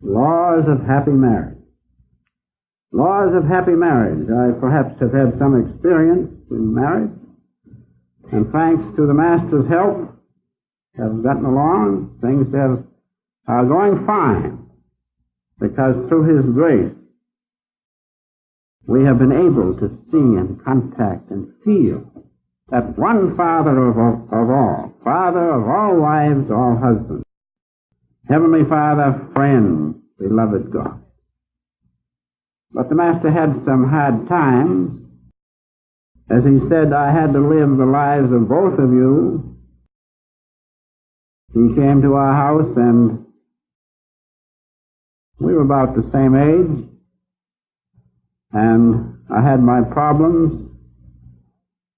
Laws of happy marriage. Laws of happy marriage. I perhaps have had some experience in marriage, and thanks to the Master's help, have gotten along. Things are going fine, because through His grace, we have been able to see and contact and feel that one Father of all, Father of all wives, all husbands, Heavenly Father, friend, beloved God. But the Master had some hard times. As he said, I had to live the lives of both of you. He came to our house, and we were about the same age, and I had my problems,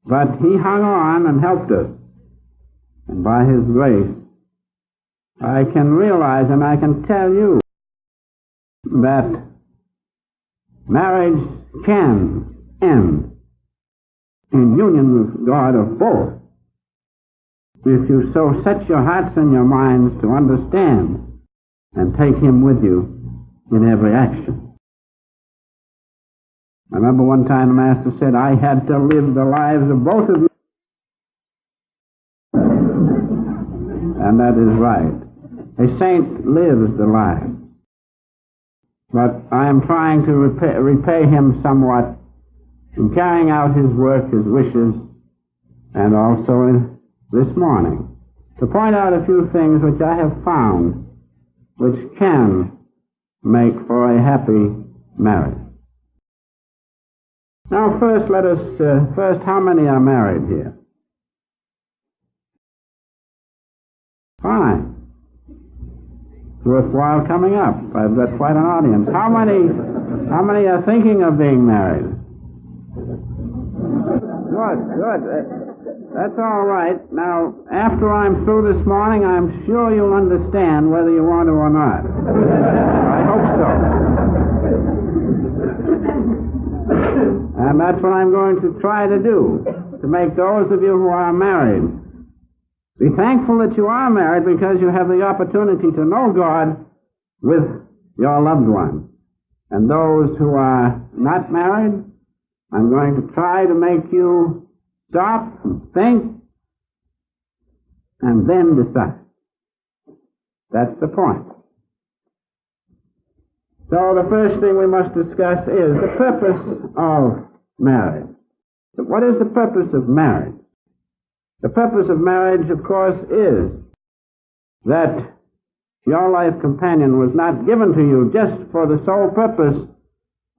but he hung on and helped us. And by his grace, I can realize and I can tell you that marriage can end in union with God of both, if you so set your hearts and your minds to understand and take Him with you in every action. I remember one time the Master said, I had to live the lives of both of you. And that is right. A saint lives the life. But I am trying to repay him somewhat in carrying out his work, his wishes, and also this morning, to point out a few things which I have found which can make for a happy marriage. Now first, how many are married here? Fine. It's worthwhile coming up. I've got quite an audience. How many are thinking of being married? Good. That's all right. Now, after I'm through this morning, I'm sure you'll understand whether you want to or not. I hope so. And that's what I'm going to try to do, to make those of you who are married be thankful that you are married, because you have the opportunity to know God with your loved one. And those who are not married, I'm going to try to make you stop and think and then decide. That's the point. So the first thing we must discuss is the purpose of marriage. What is the purpose of marriage? The purpose of marriage, of course, is that your life companion was not given to you just for the sole purpose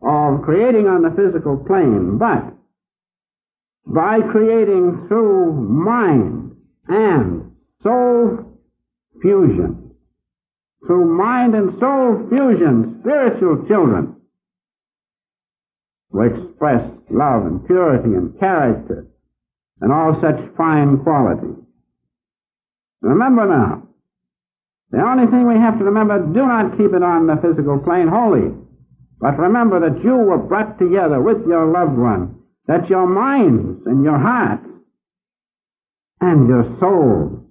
of creating on the physical plane, but by creating through mind and soul fusion, through mind and soul fusion, spiritual children who express love and purity and character and all such fine qualities. Remember now, the only thing we have to remember, do not keep it on the physical plane wholly, but remember that you were brought together with your loved one, that your minds and your hearts and your souls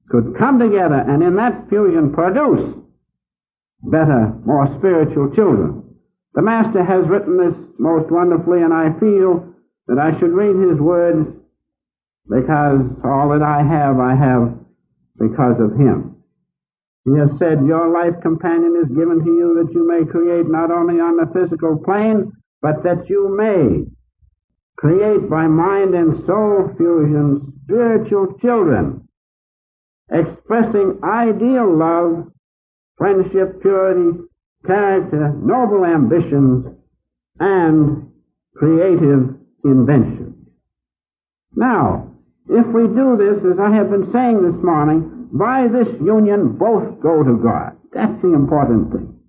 could come together and in that fusion produce better, more spiritual children. The Master has written this most wonderfully, and I feel that I should read his words, because all that I have because of him. He has said, your life companion is given to you that you may create not only on the physical plane, but that you may create by mind and soul fusion spiritual children, expressing ideal love, friendship, purity, character, noble ambitions, and creative invention. Now, if we do this, as I have been saying this morning, by this union both go to God. That's the important thing.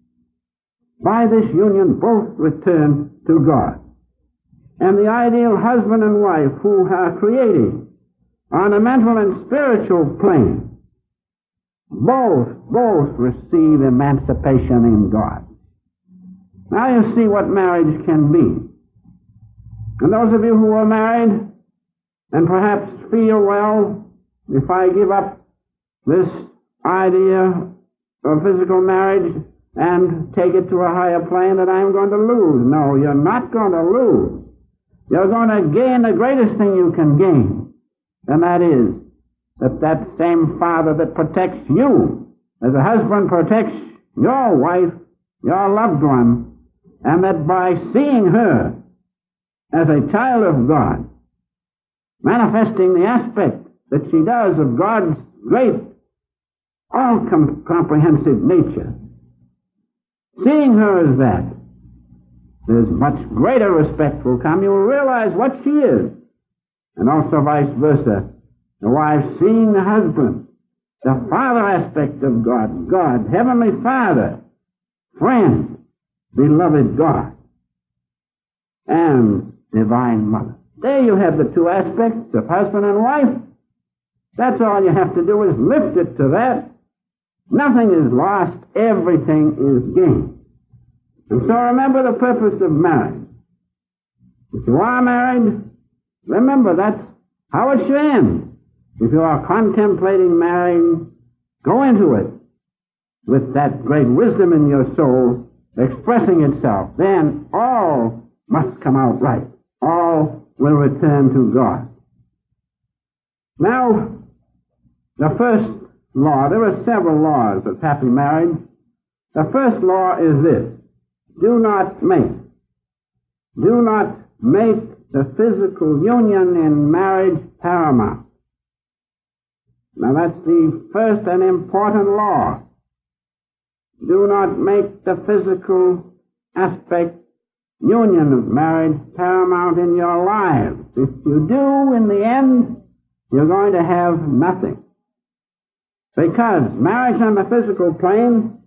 By this union both return to God. And the ideal husband and wife who are creating on a mental and spiritual plane, both receive emancipation in God. Now you see what marriage can be. And those of you who are married and perhaps feel, well, if I give up this idea of physical marriage, and take it to a higher plane that I'm going to lose. No, you're not going to lose. You're going to gain the greatest thing you can gain, and that is that same Father that protects you as a husband protects your wife, your loved one, and that by seeing her as a child of God, manifesting the aspect that she does of God's great, all-comprehensive nature, seeing her as that, there's much greater respect will come. You will realize what she is. And also vice versa. The wife seeing the husband, the father aspect of God, God, Heavenly Father, friend, beloved God, and Divine Mother. There you have the two aspects of husband and wife. That's all you have to do is lift it to that. Nothing is lost, everything is gained. And so remember the purpose of marriage. If you are married, remember that's how it should end. If you are contemplating marrying, go into it with that great wisdom in your soul expressing itself. Then all must come out right. All will return to God. Now, the first law, there are several laws of happy marriage. The first law is this: do not make the physical union in marriage paramount. Now that's the first and important law. Do not make the physical aspect, union of marriage, paramount in your lives. If you do, in the end, you're going to have nothing. Because marriage on the physical plane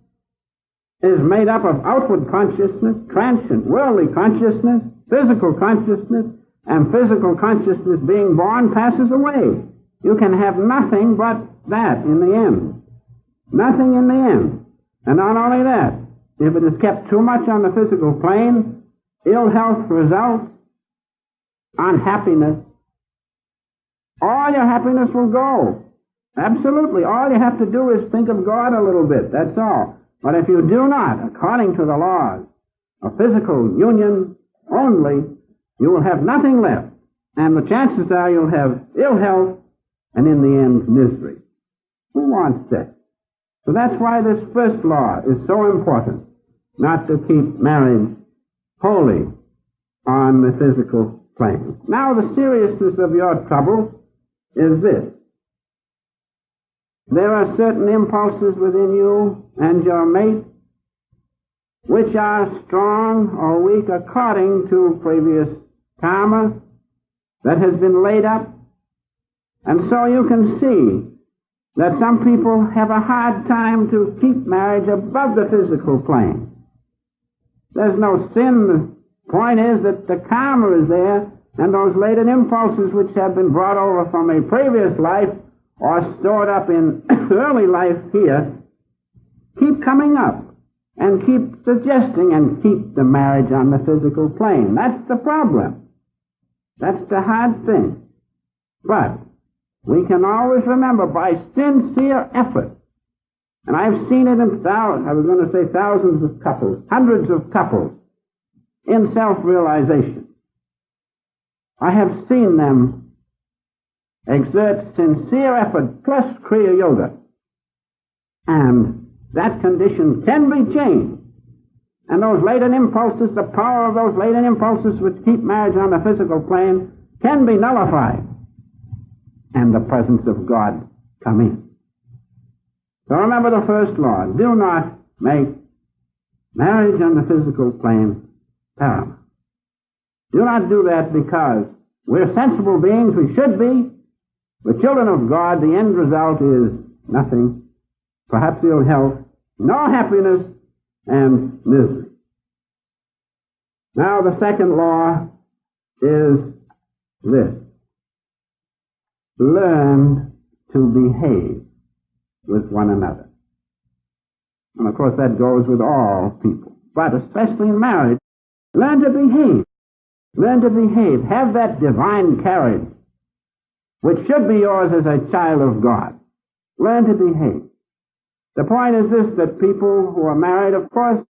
is made up of outward consciousness, transient worldly consciousness, physical consciousness, and physical consciousness being born passes away. You can have nothing but that in the end. Nothing in the end. And not only that, if it is kept too much on the physical plane, ill health results, unhappiness. All your happiness will go. Absolutely. All you have to do is think of God a little bit. That's all. But if you do not, according to the laws of physical union only, you will have nothing left. And the chances are you'll have ill health and in the end misery. Who wants that? So that's why this first law is so important, not to keep marriage wholly on the physical plane. Now the seriousness of your trouble is this. There are certain impulses within you and your mate which are strong or weak according to previous karma that has been laid up. And so you can see that some people have a hard time to keep marriage above the physical plane. There's no sin. The point is that the karma is there, and those latent impulses which have been brought over from a previous life or stored up in early life here keep coming up and keep suggesting and keep the marriage on the physical plane. That's the problem. That's the hard thing. But we can always remember by sincere effort, and I've seen it in thousands of couples, hundreds of couples, in self-realization. I have seen them exert sincere effort plus Kriya Yoga, and that condition can be changed. And those latent impulses, the power of those latent impulses which keep marriage on the physical plane can be nullified, and the presence of God come in. So remember the first law: do not make marriage on the physical plane paramount. Do not do that, because we're sensible beings, we should be. The children of God, the end result is nothing, perhaps ill health, no happiness, and misery. Now the second law is this: learn to behave with one another. And of course that goes with all people, but especially in marriage. Learn to behave. Learn to behave. Have that divine carriage which should be yours as a child of God. Learn to behave. The point is this, that people who are married, of course,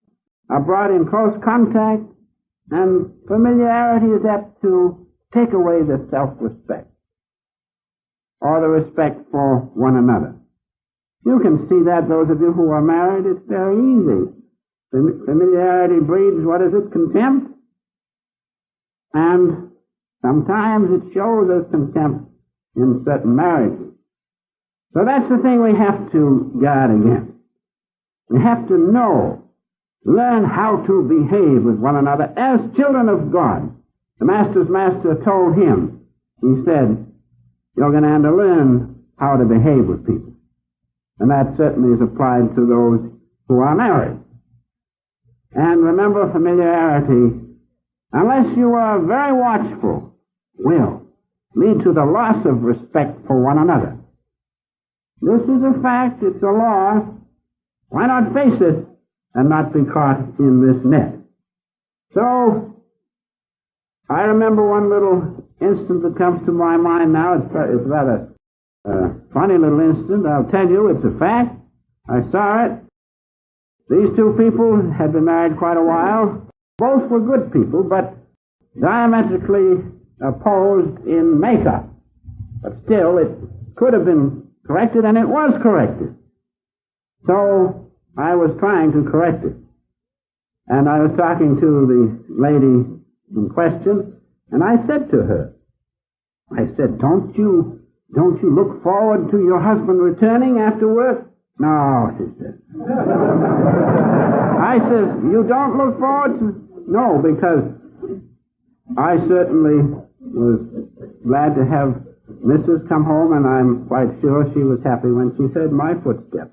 are brought in close contact, and familiarity is apt to take away the self-respect or the respect for one another. You can see that, those of you who are married, it's very easy. Familiarity breeds, what is it, contempt? And sometimes it shows as contempt in certain marriages. So that's the thing we have to guard against. We have to learn how to behave with one another as children of God. The Master's Master told him, he said, you're going to have to learn how to behave with people. And that certainly is applied to those who are married. And remember, familiarity, unless you are very watchful, will lead to the loss of respect for one another. This is a fact, it's a law. Why not face it and not be caught in this net? So, I remember one little instant that comes to my mind now. It's rather a funny little instant. I'll tell you, it's a fact. I saw it. These two people had been married quite a while. Both were good people, but diametrically opposed in makeup. But still, it could have been corrected, and it was corrected. So, I was trying to correct it. And I was talking to the lady in question, and I said to her, don't you look forward to your husband returning after work? No, she said. I says, you don't look forward to? No, because I certainly was glad to have Mrs. come home, and I'm quite sure she was happy when she heard my footsteps.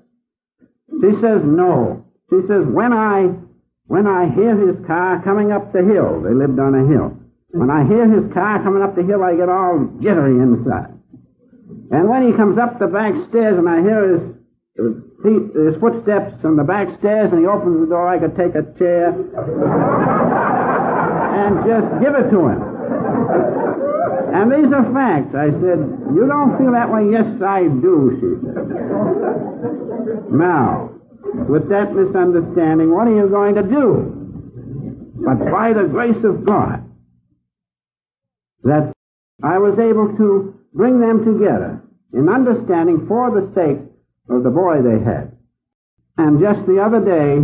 She says, no. She says, when I hear his car coming up the hill, they lived on a hill. When I hear his car coming up the hill, I get all jittery inside. And when he comes up the back stairs and I hear his footsteps on the back stairs and he opens the door, I could take a chair and just give it to him. And these are facts. I said, you don't feel that way? Yes, I do, she said. Now, with that misunderstanding, what are you going to do? But by the grace of God, that I was able to bring them together in understanding for the sake of the boy they had. And just the other day,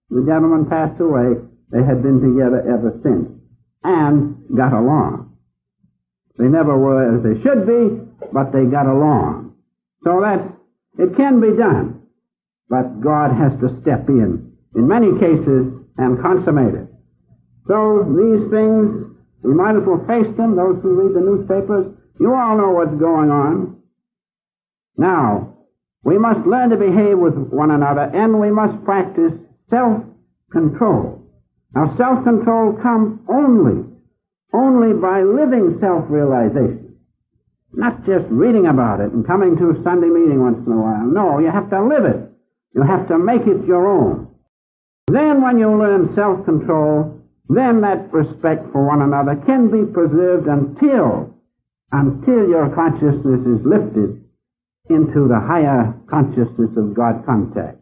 the gentleman passed away. They had been together ever since and got along. They never were as they should be, but they got along. So that it can be done, but God has to step in many cases, and consummate it. So these things, we might as well face them. Those who read the newspapers, you all know what's going on. Now, we must learn to behave with one another, and we must practice self-control. Now, self-control comes only by living self-realization. Not just reading about it and coming to a Sunday meeting once in a while. No, you have to live it. You have to make it your own. Then when you learn self-control, then that respect for one another can be preserved until your consciousness is lifted into the higher consciousness of God contact.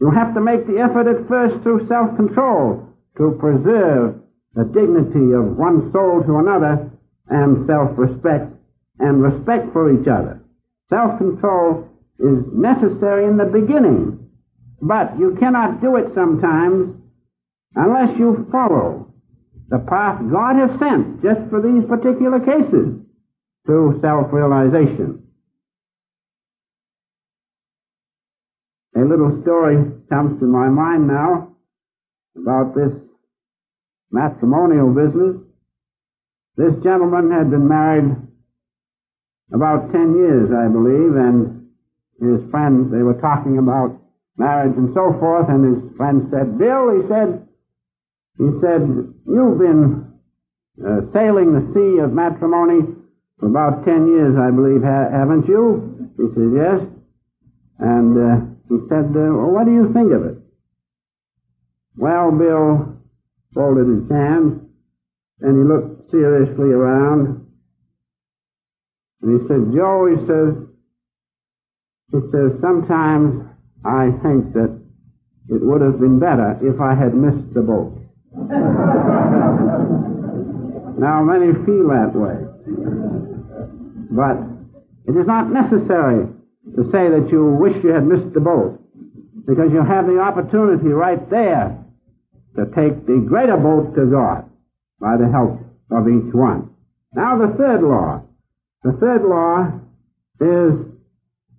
You have to make the effort at first through self-control to preserve the dignity of one soul to another and self-respect and respect for each other. Self-control is necessary in the beginning, but you cannot do it sometimes unless you follow the path God has sent just for these particular cases through self-realization. A little story comes to my mind now about this matrimonial business. This gentleman had been married about 10 years, I believe, and his friends, they were talking about marriage and so forth, and his friend said, Bill, he said, you've been sailing the sea of matrimony for about 10 years, I believe, haven't you? He said, yes. And he said, well, what do you think of it? Well, Bill folded his hands, and he looked seriously around, and he said, Joe, he says, sometimes I think that it would have been better if I had missed the boat. Now, many feel that way. But it is not necessary to say that you wish you had missed the boat, because you have the opportunity right there to take the greater boat to God by the help of each one. Now, the third law. The third law is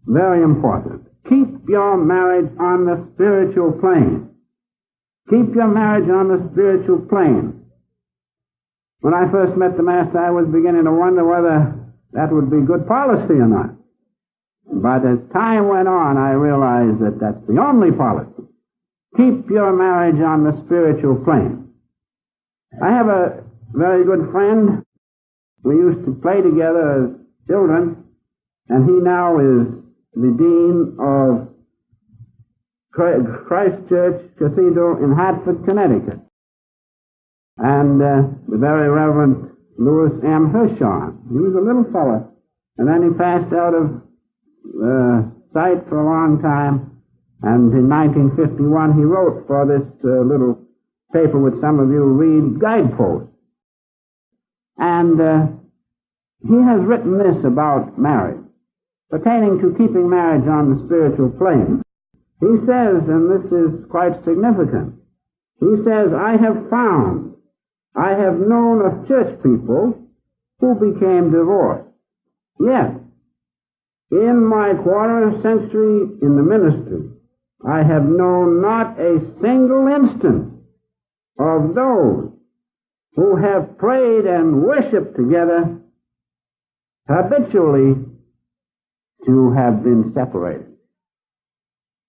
very important. Keep your marriage on the spiritual plane. Keep your marriage on the spiritual plane. When I first met the Master, I was beginning to wonder whether that would be good policy or not. But as time went on, I realized that that's the only policy. Keep your marriage on the spiritual plane. I have a very good friend. We used to play together as children, and he now is the dean of Christ Church Cathedral in Hartford, Connecticut. And the very Reverend Louis M. Hirschhorn. He was a little fellow, and then he passed out of sight for a long time, and in 1951 he wrote for this little paper which some of you read, Guidepost. And he has written this about marriage, pertaining to keeping marriage on the spiritual plane. He says, and this is quite significant, he says, I have known of church people who became divorced. Yet, in my quarter century in the ministry, I have known not a single instance of those who have prayed and worshiped together habitually to have been separated.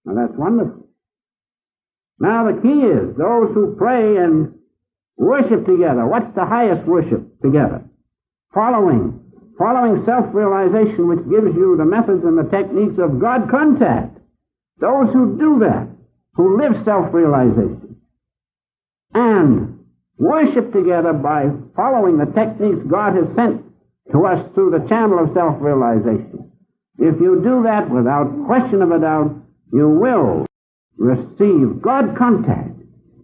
Now that's wonderful. Now the key is those who pray and worship together. What's the highest worship together? Following self-realization, which gives you the methods and the techniques of God contact. Those who do that, who live self-realization, and worship together by following the techniques God has sent to us through the channel of self-realization. If you do that without question of a doubt, you will receive God contact.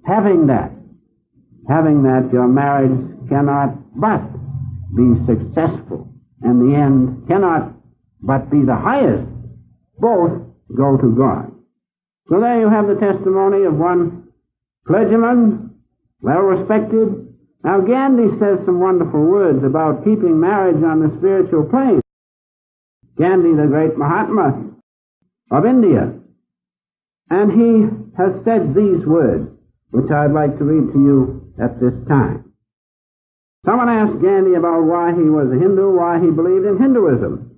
Having that, your marriage cannot but be successful, and the end cannot but be the highest. Both go to God. So there you have the testimony of one clergyman, well respected. Now Gandhi says some wonderful words about keeping marriage on the spiritual plane. Gandhi, the great Mahatma of India. And he has said these words, which I'd like to read to you at this time. Someone asked Gandhi about why he was a Hindu, why he believed in Hinduism.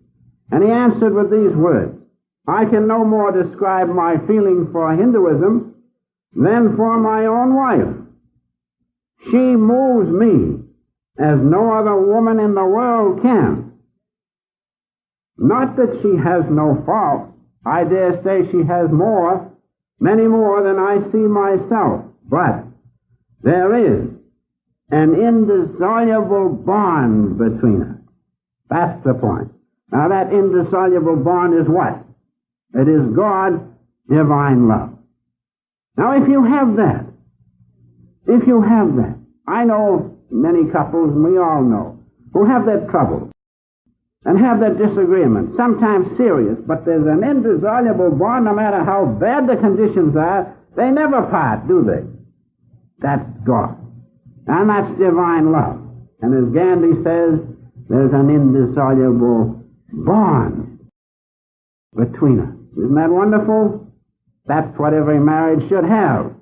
And he answered with these words, I can no more describe my feeling for Hinduism than for my own wife. She moves me as no other woman in the world can. Not that she has no fault. I dare say she has more, many more than I see myself. But there is an indissoluble bond between us. That's the point. Now that indissoluble bond is what? It is God's divine love. Now if you have that, I know many couples, and we all know, who have that trouble and have that disagreement, sometimes serious, but there's an indissoluble bond. No matter how bad the conditions are, they never part, do they? That's God. And that's divine love. And as Gandhi says, there's an indissoluble bond between us. Isn't that wonderful? That's what every marriage should have.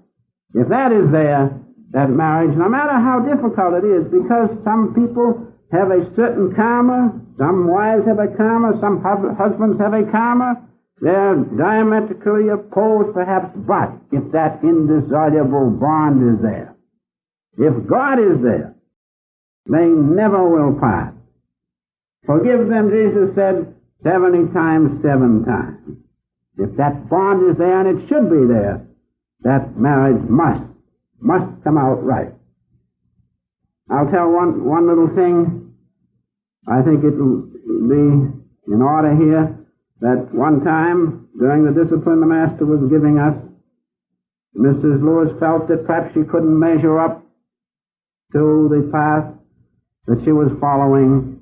If that is there, that marriage, no matter how difficult it is, because some people have a certain karma, some wives have a karma, some husbands have a karma, they're diametrically opposed perhaps, but if that indissoluble bond is there, if God is there, they never will part. Forgive them, Jesus said, 70 times, 7 times. If that bond is there, and it should be there, that marriage must come out right. I'll tell one little thing. I think it will be in order here. that one time, during the discipline the Master was giving us, Mrs. Lewis felt that perhaps she couldn't measure up to the path that she was following.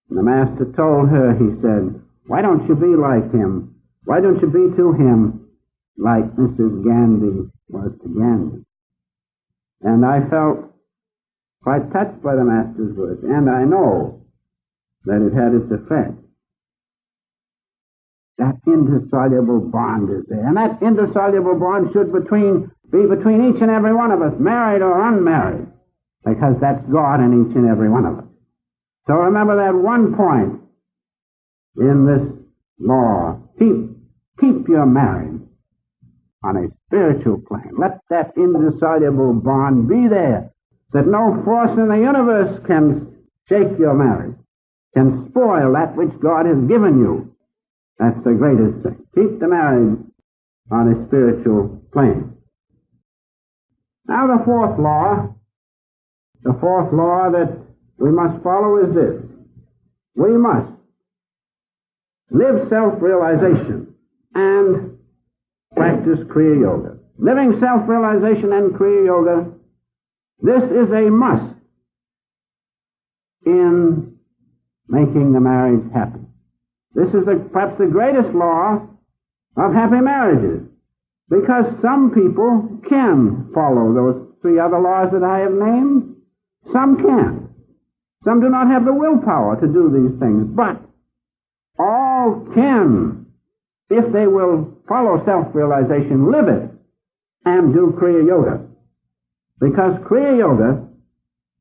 And the Master told her, he said, "Why don't you be like him? Why don't you be to him like Mrs. Gandhi was to Gandhi?" And I felt quite touched by the Master's words, and I know that it had its effect. That indissoluble bond is there, and that indissoluble bond should be between each and every one of us, married or unmarried, because that's God in each and every one of us. So remember that one point in this law. Keep your marriage on a spiritual plane. Let that indissoluble bond be there, that no force in the universe can shake your marriage, can spoil that which God has given you. That's the greatest thing. Keep the marriage on a spiritual plane. Now the fourth law that we must follow is this. We must live self-realization and practice Kriya Yoga. Living self-realization and Kriya Yoga, this is a must in making the marriage happy. This is perhaps the greatest law of happy marriages, because some people can follow those three other laws that I have named. Some can't. Some do not have the willpower to do these things, but all can, if they will follow self-realization, live it, and do Kriya Yoga. Because Kriya Yoga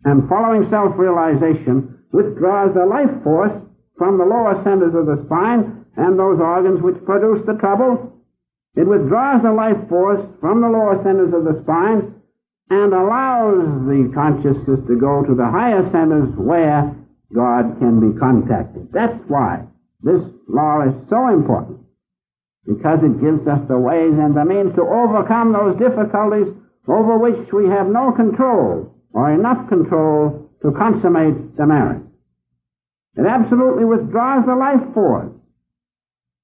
and following self-realization withdraws the life force from the lower centers of the spine and those organs which produce the trouble. It withdraws the life force from the lower centers of the spine and allows the consciousness to go to the higher centers where God can be contacted. That's why this law is so important, because it gives us the ways and the means to overcome those difficulties over which we have no control or enough control to consummate the marriage. It absolutely withdraws the life force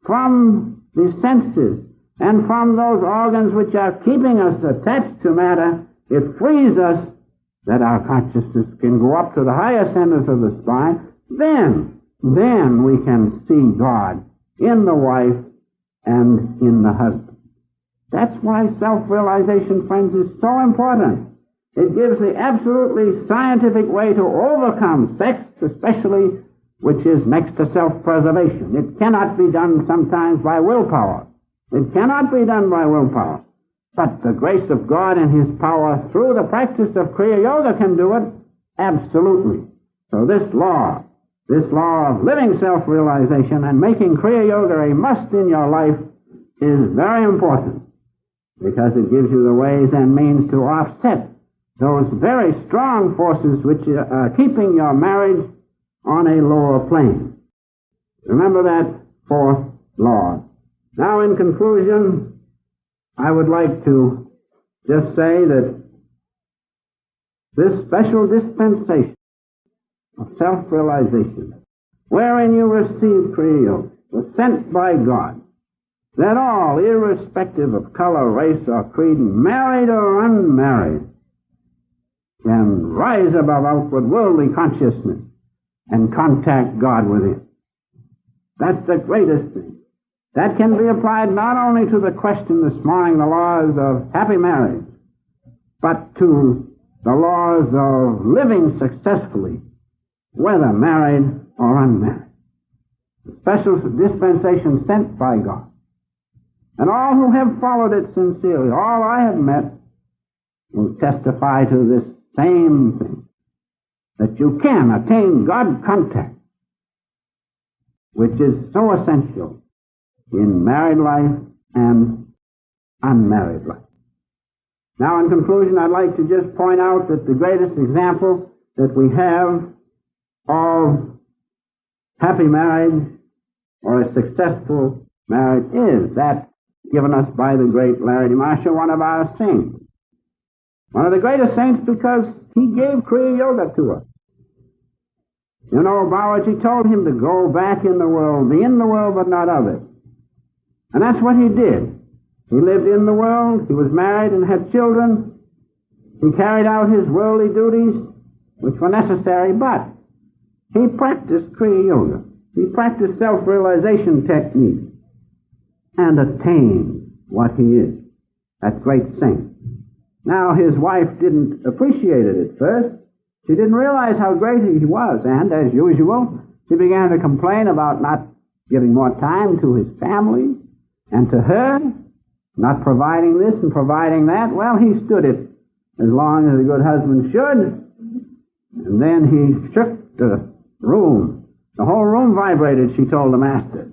from the senses and from those organs which are keeping us attached to matter. It frees us that our consciousness can go up to the higher centers of the spine. Then we can see God in the wife and in the husband. That's why self-realization, friends, is so important. It gives the absolutely scientific way to overcome sex, especially, which is next to self-preservation. It cannot be done sometimes by willpower. It cannot be done by willpower. But the grace of God and His power through the practice of Kriya Yoga can do it absolutely. So this law of living self-realization and making Kriya Yoga a must in your life is very important, because it gives you the ways and means to offset those very strong forces which are keeping your marriage on a lower plane. Remember that fourth law. Now, in conclusion, I would like to just say that this special dispensation of self-realization, wherein you receive Kriya Yoga, was sent by God, that all, irrespective of color, race, or creed, married or unmarried, can rise above outward worldly consciousness and contact God within. That's the greatest thing. That can be applied not only to the question this morning, the laws of happy marriage, but to the laws of living successfully, whether married or unmarried. The special dispensation sent by God. And all who have followed it sincerely, all I have met, will testify to this same thing, that you can attain God contact, which is so essential in married life and unmarried life. Now, in conclusion, I'd like to just point out that the greatest example that we have of happy marriage or a successful marriage is that given us by the great Larry DeMarcia, one of our saints. One of the greatest saints, because he gave Kriya Yoga to us. You know, Babaji told him to go back in the world, be in the world but not of it. And that's what he did. He lived in the world, he was married and had children, he carried out his worldly duties, which were necessary, but he practiced Kriya Yoga. He practiced self-realization techniques and attained what he is, that great saint. Now, his wife didn't appreciate it at first. She didn't realize how great he was, and as usual, she began to complain about not giving more time to his family and to her, not providing this and providing that. Well, he stood it as long as a good husband should, and then he shook the room. The whole room vibrated, she told the master,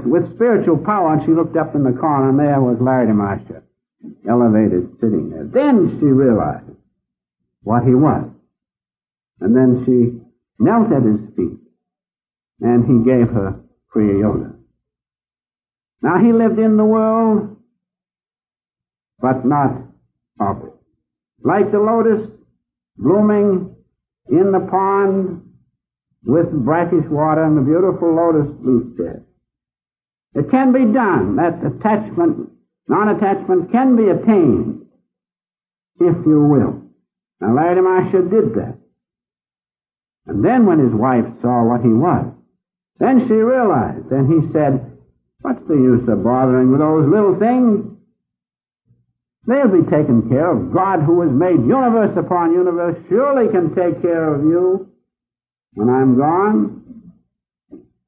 with spiritual power, and she looked up in the corner, and there was Larry Master, elevated, sitting there. Then she realized what he was. And then she knelt at his feet, and he gave her Kriya Yoga. Now, he lived in the world, but not of it. Like the lotus blooming in the pond with brackish water and the beautiful lotus leaf there. It can be done. That attachment, non-attachment can be attained if you will. Now, Larry Marsha did that. And then when his wife saw what he was, then she realized, and he said, what's the use of bothering with those little things? They'll be taken care of. God, who has made universe upon universe, surely can take care of you when I'm gone.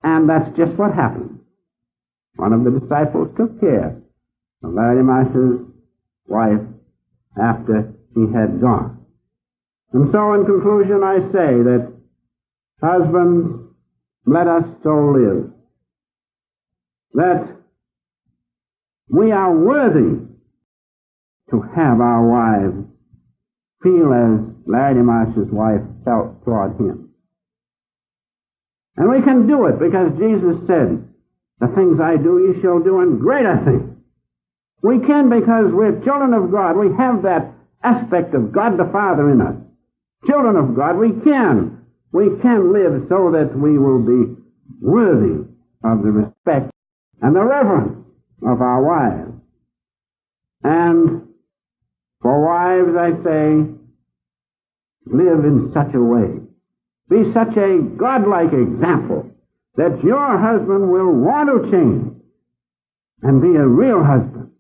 And that's just what happened. One of the disciples took care of Larry Marsha's wife after he had gone. And so, in conclusion, I say that, husbands, let us so live that we are worthy to have our wives feel as Larry Marsha's wife felt toward him. And we can do it because Jesus said, the things I do, ye shall do, and greater things. We can because we're children of God. We have that aspect of God the Father in us. Children of God, we can live so that we will be worthy of the respect and the reverence of our wives. And for wives, I say, live in such a way, be such a godlike example that your husband will want to change and be a real husband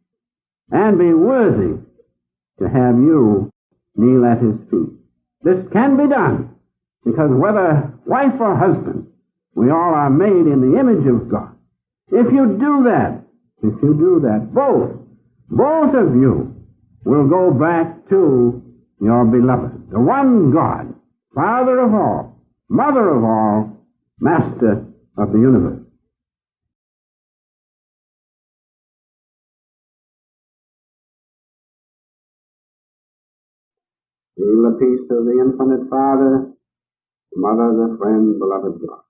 and be worthy to have you kneel at his feet. This can be done because whether wife or husband, we all are made in the image of God. If you do that, both of you will go back to your beloved, the one God, Father of all, Mother of all, Master of the universe. Feel the peace of the infinite Father, Mother, the friend, beloved God.